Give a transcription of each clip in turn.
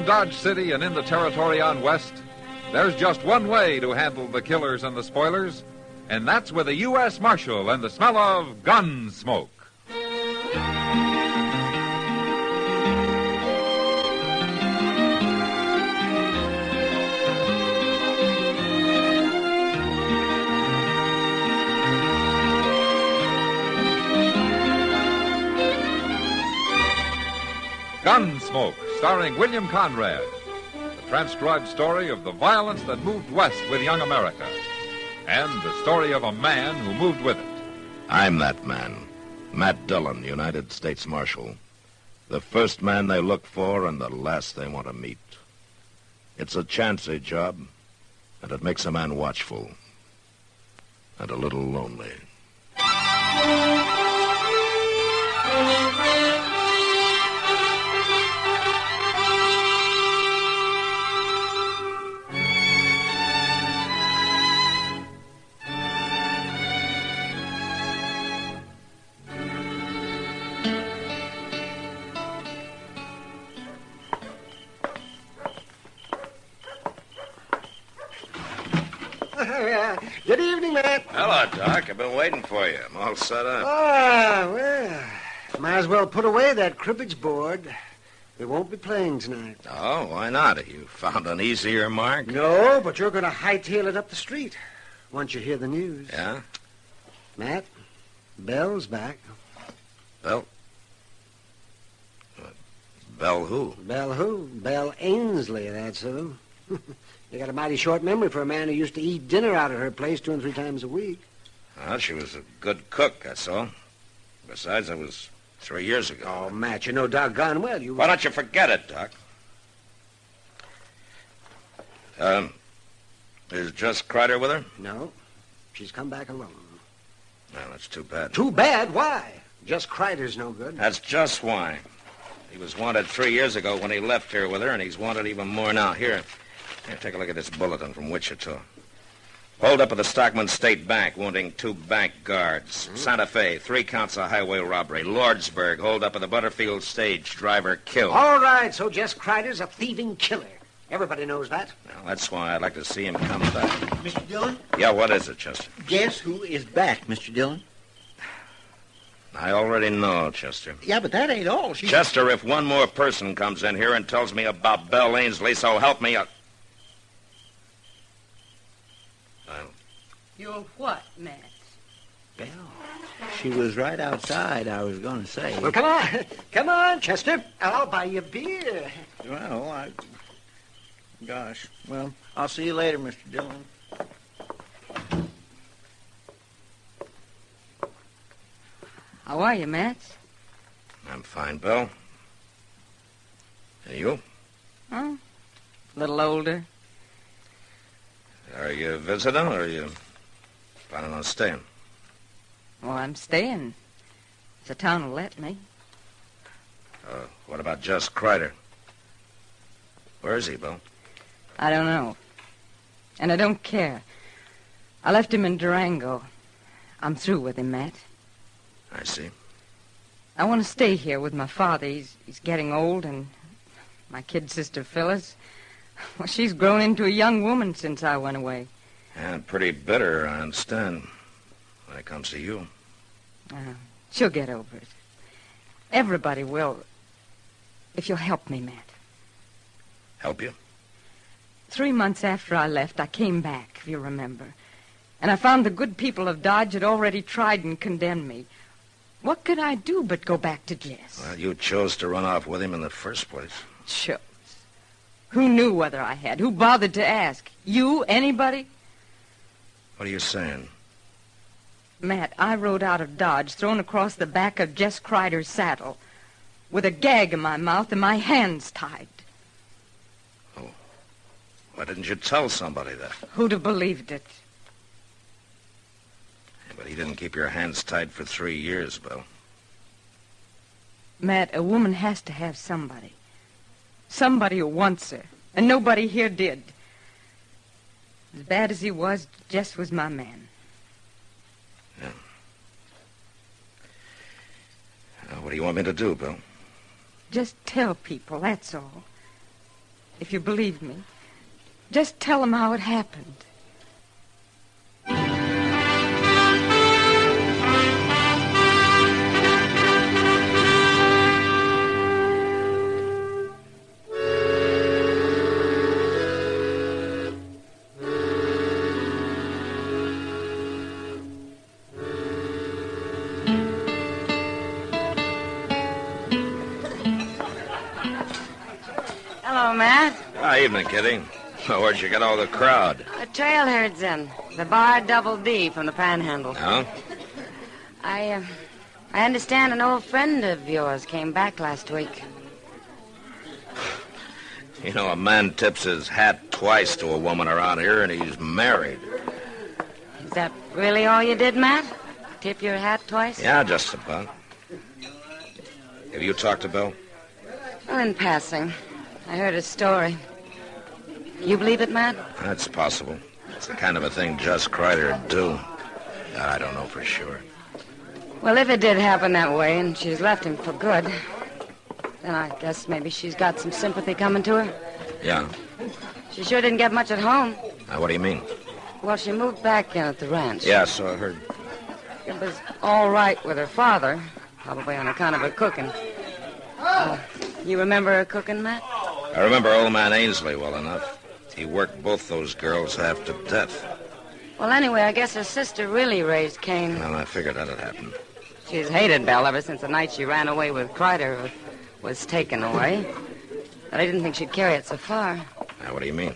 Dodge City and in the territory on West, there's just one way to handle the killers and the spoilers, and that's with a U.S. Marshal and the smell of Gunsmoke. Gunsmoke, starring William Conrad. The transcribed story of the violence that moved west with young America. And the story of a man who moved with it. I'm that man. Matt Dillon, United States Marshal. The first man they look for and the last they want to meet. It's a chancy job, and it makes a man watchful. And a little lonely. Good evening, Matt. Hello, Doc. I've been waiting for you. I'm all set up. Well, might as well put away that cribbage board. We won't be playing tonight. Oh, why not? Have you found an easier mark? No, but you're going to hightail it up the street once you hear the news. Yeah? Matt, Belle's back. Belle? Belle who? Belle who? Belle Ainsley, that's who. You got a mighty short memory for a man who used to eat dinner out at her place 2 and 3 times a week. Well, she was a good cook, that's all. Besides, that was 3 years ago. Oh, Matt, you know doggone well you... Why don't you forget it, Doc? Is Jess Crider with her? No. She's come back alone. Well, that's too bad. Too bad? Why? Jess Crider's no good. That's just why. He was wanted 3 years ago when he left here with her, and he's wanted even more now. Here, take a look at this bulletin from Wichita. Hold up at the Stockman State Bank, wounding 2 bank guards. Mm-hmm. Santa Fe, 3 counts of highway robbery. Lordsburg, hold up at the Butterfield stage, driver killed. All right, so Jess Crider's a thieving killer. Everybody knows that. Well, that's why I'd like to see him come back. Mr. Dillon? Yeah, what is it, Chester? Guess who is back, Mr. Dillon? I already know, Chester. Yeah, but that ain't all. Chester, if one more person comes in here and tells me about Belle Ainsley, so help me... You're what, Matt? Belle. She was right outside, I was going to say. Well, come on. Come on, Chester. I'll buy you a beer. Well, Gosh. Well, I'll see you later, Mr. Dillon. How are you, Matt? I'm fine, Belle. And you? Oh, a little older. Are you visiting, or are you planning on staying? Well, I'm staying. If the town will let me. What about Jess Crider? Where is he, Belle? I don't know. And I don't care. I left him in Durango. I'm through with him, Matt. I see. I want to stay here with my father. He's getting old, and my kid sister, Phyllis, well, she's grown into a young woman since I went away. And pretty bitter, I understand, when it comes to you. She'll get over it. Everybody will, if you'll help me, Matt. Help you? 3 months after I left, I came back, if you remember. And I found the good people of Dodge had already tried and condemned me. What could I do but go back to Jess? Well, you chose to run off with him in the first place. Chose. Who knew whether I had? Who bothered to ask? You? Anybody? What are you saying? Matt, I rode out of Dodge, thrown across the back of Jess Crider's saddle, with a gag in my mouth and my hands tied. Oh. Why didn't you tell somebody that? Who'd have believed it? Yeah, but he didn't keep your hands tied for 3 years, Belle. Matt, a woman has to have somebody. Somebody who wants her. And nobody here did. As bad as he was, Jess was my man. Yeah. What do you want me to do, Bill? Just tell people, that's all. if you believe me. Just tell them how it happened. Hello, Matt. Evening, Kitty. Where'd you get all the crowd? The trailherd's in. The bar Double D from the Panhandle. No? I understand an old friend of yours came back last week. You know, a man tips his hat twice to a woman around here, and he's married. Is that really all you did, Matt? Tip your hat twice? Yeah, just about. Have you talked to Bill? Well, in passing. I heard his story. You believe it, Matt? That's possible. It's the kind of a thing Jess Crider would do. I don't know for sure. Well, if it did happen that way and she's left him for good, then I guess maybe she's got some sympathy coming to her. Yeah. She sure didn't get much at home. What do you mean? Well, she moved back in at the ranch. Yeah, so I heard. It was all right with her father, probably on account of her cooking. You remember her cooking, Matt? I remember old man Ainsley well enough. He worked both those girls half to death. Well, anyway, I guess her sister really raised Cain. Well, I figured that'd happen. She's hated Belle ever since the night she ran away with Crider was taken away. But I didn't think she'd carry it so far. Now, what do you mean?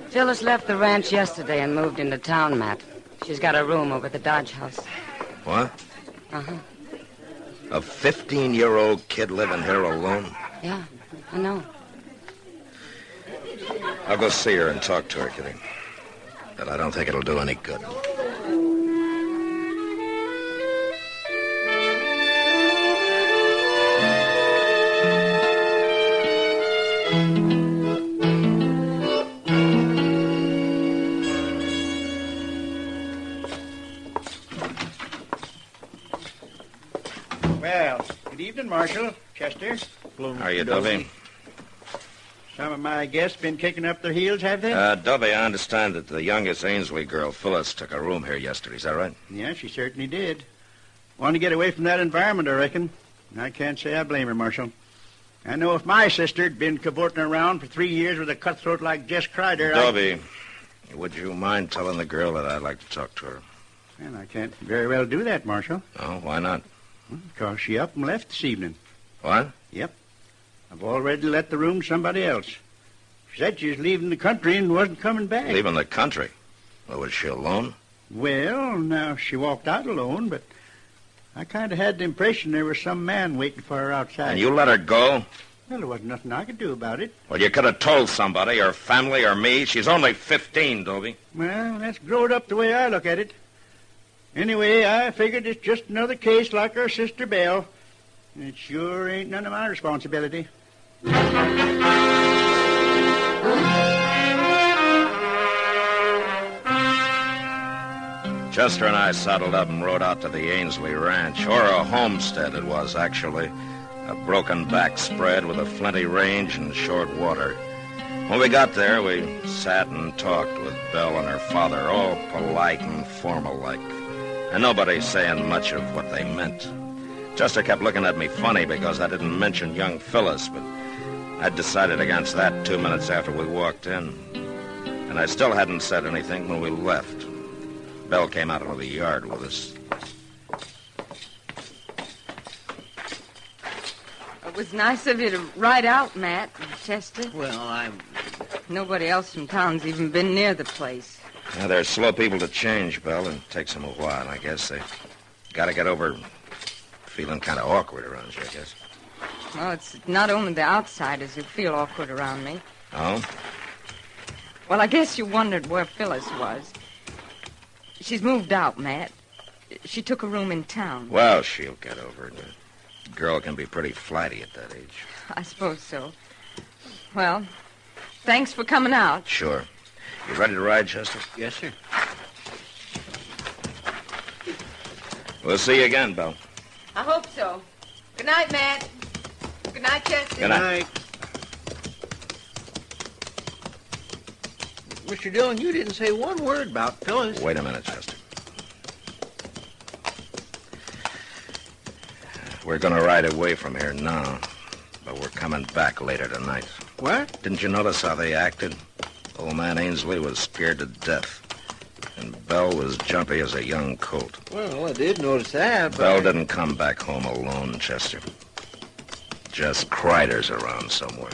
Phyllis left the ranch yesterday and moved into town, Matt. She's got a room over at the Dodge House. What? Uh-huh. A 15-year-old kid living here alone? Yeah, I know. I'll go see her and talk to her, Kitty. But I don't think it'll do any good. Well, good evening, Marshal. Chester. How are you, Dovey? Some of my guests been kicking up their heels, have they? Dovey, I understand that the youngest Ainsley girl, Phyllis, took a room here yesterday. Is that right? Yeah, she certainly did. Wanted to get away from that environment, I reckon. I can't say I blame her, Marshal. I know if my sister'd been cavorting around for 3 years with a cutthroat like Jess Crider, Dovey, would you mind telling the girl that I'd like to talk to her? Well, I can't very well do that, Marshal. Oh, why not? Because she up and left this evening. What? Yep. I've already let the room to somebody else. She said she was leaving the country and wasn't coming back. Leaving the country? Well, was she alone? Well, now, she walked out alone, but I kind of had the impression there was some man waiting for her outside. And you let her go? Well, there wasn't nothing I could do about it. Well, you could have told somebody, or family, or me. She's only 15, Dovey. Well, that's growed up the way I look at it. Anyway, I figured it's just another case like our sister Belle. It sure ain't none of my responsibility. Chester and I saddled up and rode out to the Ainsley Ranch, or a homestead it was, actually. A broken back spread with a flinty range and short water. When we got there, we sat and talked with Belle and her father, all polite and formal-like, and nobody saying much of what they meant. Chester kept looking at me funny because I didn't mention young Phyllis, but I'd decided against that 2 minutes after we walked in. And I still hadn't said anything when we left. Belle came out into the yard with us. It was nice of you to ride out, Matt and Chester. Well, Nobody else from town's even been near the place. Yeah, they're slow people to change, Belle. It takes them a while, I guess. They got to get over feeling kind of awkward around you, I guess. Well, it's not only the outsiders who feel awkward around me. Oh? Well, I guess you wondered where Phyllis was. She's moved out, Matt. She took a room in town. Well, she'll get over it. A girl can be pretty flighty at that age. I suppose so. Well, thanks for coming out. Sure. You ready to ride, Chester? Yes, sir. We'll see you again, Belle. I hope so. Good night, Matt. Good night, Chester. Good night. Mr. Dillon, you didn't say one word about Phyllis. Wait a minute, Chester. We're going to ride away from here now, but we're coming back later tonight. What? Didn't you notice how they acted? Old man Ainsley was scared to death, and Belle was jumpy as a young colt. Well, I did notice that, but... Belle didn't come back home alone, Chester. Jess Crider's around somewhere.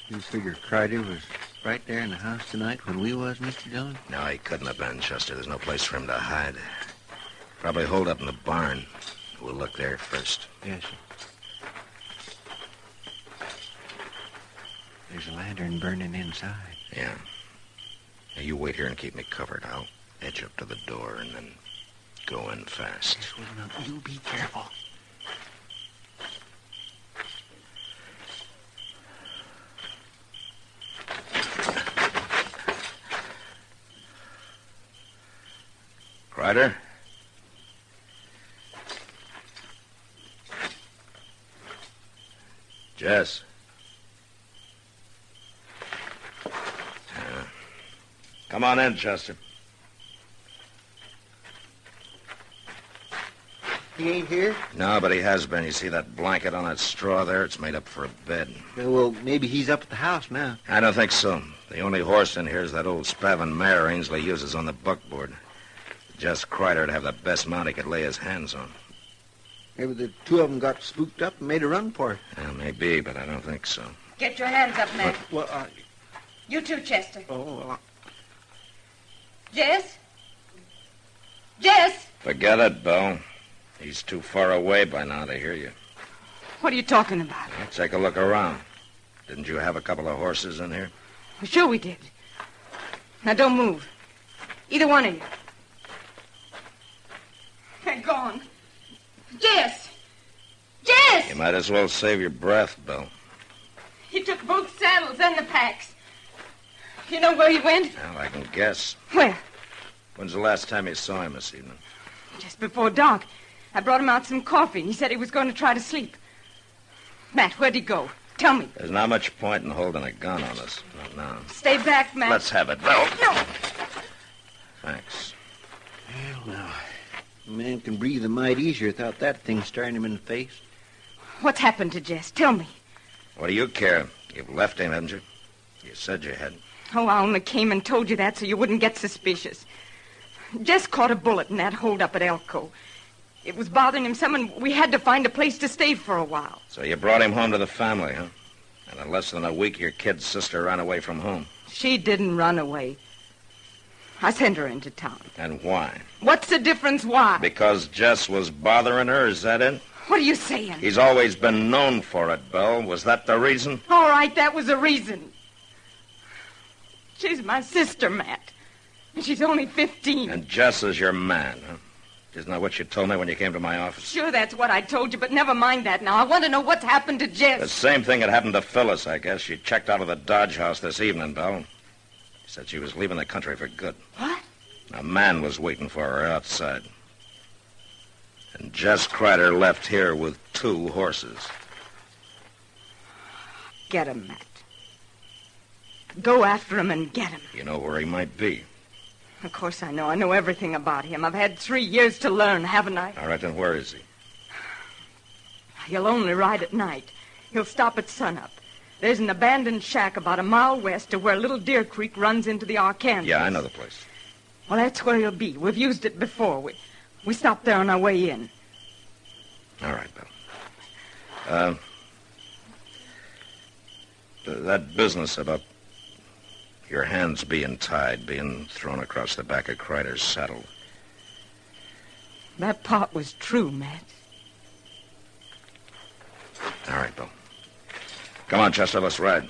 You figure Crider was right there in the house tonight when we was, Mr. Dillon? No, he couldn't have been, Chester. There's no place for him to hide. Probably holed up in the barn. We'll look there first. Yes, sir. There's a lantern burning inside. Yeah. Now, you wait here and keep me covered. I'll edge up to the door and then go in fast. Yes, well, now, you be careful. Crider? Jess? Come on in, Chester. He ain't here? No, but he has been. You see that blanket on that straw there? It's made up for a bed. Well, maybe he's up at the house now. I don't think so. The only horse in here is that old spavin mare Ainsley uses on the buckboard. Jess Crider'd have the best mount he could lay his hands on. Maybe the two of them got spooked up and made a run for it. Yeah, maybe, but I don't think so. Get your hands up, Matt. Well, You too, Chester. well, Jess? Jess? Forget it, Belle. He's too far away by now to hear you. What are you talking about? Well, take a look around. Didn't you have a couple of horses in here? Well, sure we did. Now, don't move. Either one of you. They're gone. Jess! Jess! You might as well save your breath, Belle. He took both saddles and the packs. You know where he went? Well, I can guess. Where? When's the last time you saw him this evening? Just before dark. I brought him out some coffee, and he said he was going to try to sleep. Matt, where'd he go? Tell me. There's not much point in holding a gun on us. Not now. Stay back, Matt. Let's have it, Belle. No. Thanks. well, now, a man can breathe a mite easier without that thing staring him in the face. What's happened to Jess? Tell me. What do you care? You've left him, haven't you? You said you had. Oh, I only came and told you that so you wouldn't get suspicious. Jess caught a bullet in that holdup at Elko. It was bothering him some, and we had to find a place to stay for a while. So you brought him home to the family, huh? And in less than a week, your kid's sister ran away from home. She didn't run away. I sent her into town. And why? What's the difference why? Because Jess was bothering her, is that it? What are you saying? He's always been known for it, Belle. Was that the reason? All right, that was the reason. She's my sister, Matt. And she's only 15. And Jess is your man, huh? Isn't that what you told me when you came to my office? Sure, that's what I told you, but never mind that now. I want to know what's happened to Jess. The same thing had happened to Phyllis, I guess. She checked out of the Dodge house this evening, Belle. She said she was leaving the country for good. What? A man was waiting for her outside. And Jess Crider left here with 2 horses. Get him, Matt. Go after him and get him. You know where he might be. Of course I know. I know everything about him. I've had 3 years to learn, haven't I? All right, then where is he? He'll only ride at night. He'll stop at sunup. There's an abandoned shack about a mile west of where Little Deer Creek runs into the Arkansas. Yeah, I know the place. Well, that's where he'll be. We've used it before. We stopped there on our way in. All right, Belle. That business about your hands being tied, being thrown across the back of Crider's saddle. That part was true, Matt. All right, Bill. Come on, Chester, let's ride.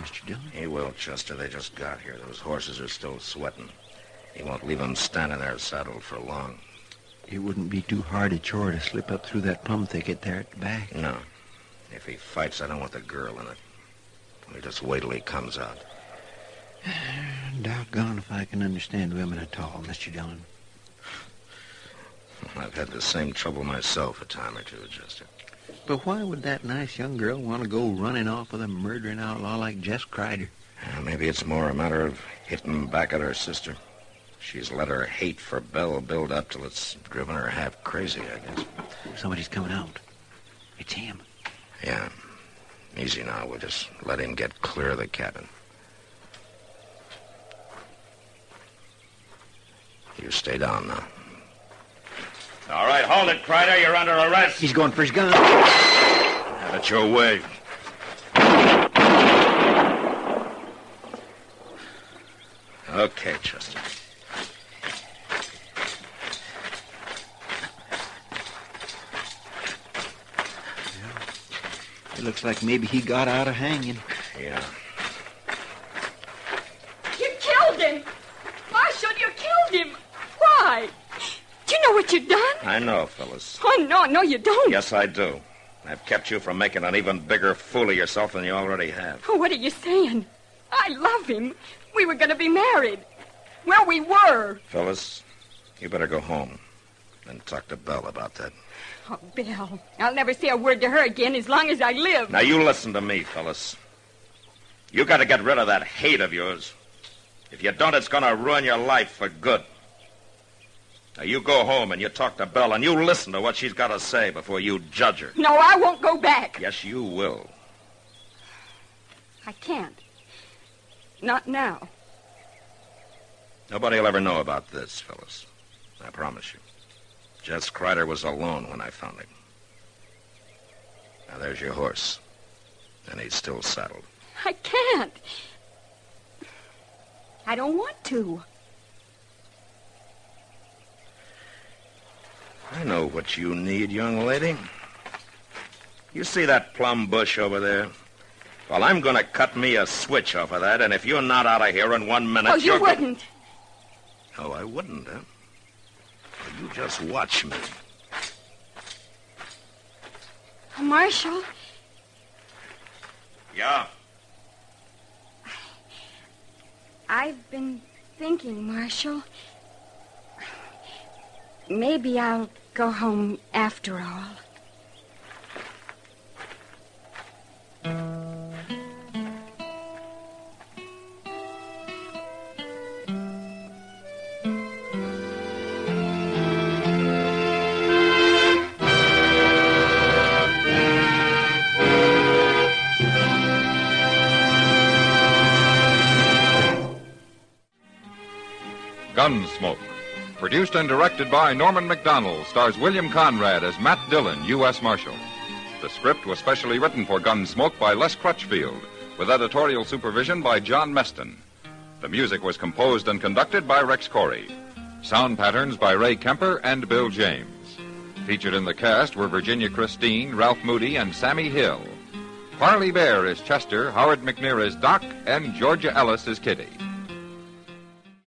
Mr. Dillon. He will, Chester. They just got here. Those horses are still sweating. He won't leave them standing there saddled for long. It wouldn't be too hard a chore to slip up through that plum thicket there at the back. No. If he fights, I don't want the girl in it. We just wait till he comes out. Doggone if I can understand women at all, Mr. Dillon. I've had the same trouble myself a time or two, Chester. But why would that nice young girl want to go running off with a murdering outlaw like Jess Crider? Maybe it's more a matter of hitting back at her sister. She's let her hate for Belle build up till it's driven her half crazy, I guess. Somebody's coming out. It's him. Yeah. Easy now. We'll just let him get clear of the cabin. You stay down now. All right, hold it, Crider. You're under arrest. He's going for his gun. Have it your way. Okay, Chester. It looks like maybe he got out of hanging. Yeah. You killed him! Marshal, you killed him! Why? Do you know what you've done? I know, Phyllis. Oh, no, you don't. Yes, I do. I've kept you from making an even bigger fool of yourself than you already have. Oh, what are you saying? I love him. We were going to be married. Well, we were. Phyllis, you better go home and talk to Belle about that. Oh, Belle, I'll never say a word to her again as long as I live. Now, you listen to me, Phyllis. You got to get rid of that hate of yours. If you don't, it's going to ruin your life for good. Now, you go home and you talk to Belle and you listen to what she's got to say before you judge her. No, I won't go back. Yes, you will. I can't. Not now. Nobody will ever know about this, Phyllis. I promise you. Jess Crider was alone when I found him. Now, there's your horse. And he's still saddled. I can't. I don't want to. I know what you need, young lady. You see that plum bush over there? Well, I'm going to cut me a switch off of that, and if you're not out of here in 1 minute, Oh, you wouldn't. Oh, I wouldn't, huh? Well, you just watch me. Marshal, Yeah? I've been thinking, Marshal. Maybe I'll go home after all. Gunsmoke. Produced and directed by Norman MacDonald, stars William Conrad as Matt Dillon, U.S. Marshal. The script was specially written for Gunsmoke by Les Crutchfield, with editorial supervision by John Meston. The music was composed and conducted by Rex Corey. Sound patterns by Ray Kemper and Bill James. Featured in the cast were Virginia Christine, Ralph Moody, and Sammy Hill. Parley Bear is Chester, Howard McNear is Doc, and Georgia Ellis is Kitty.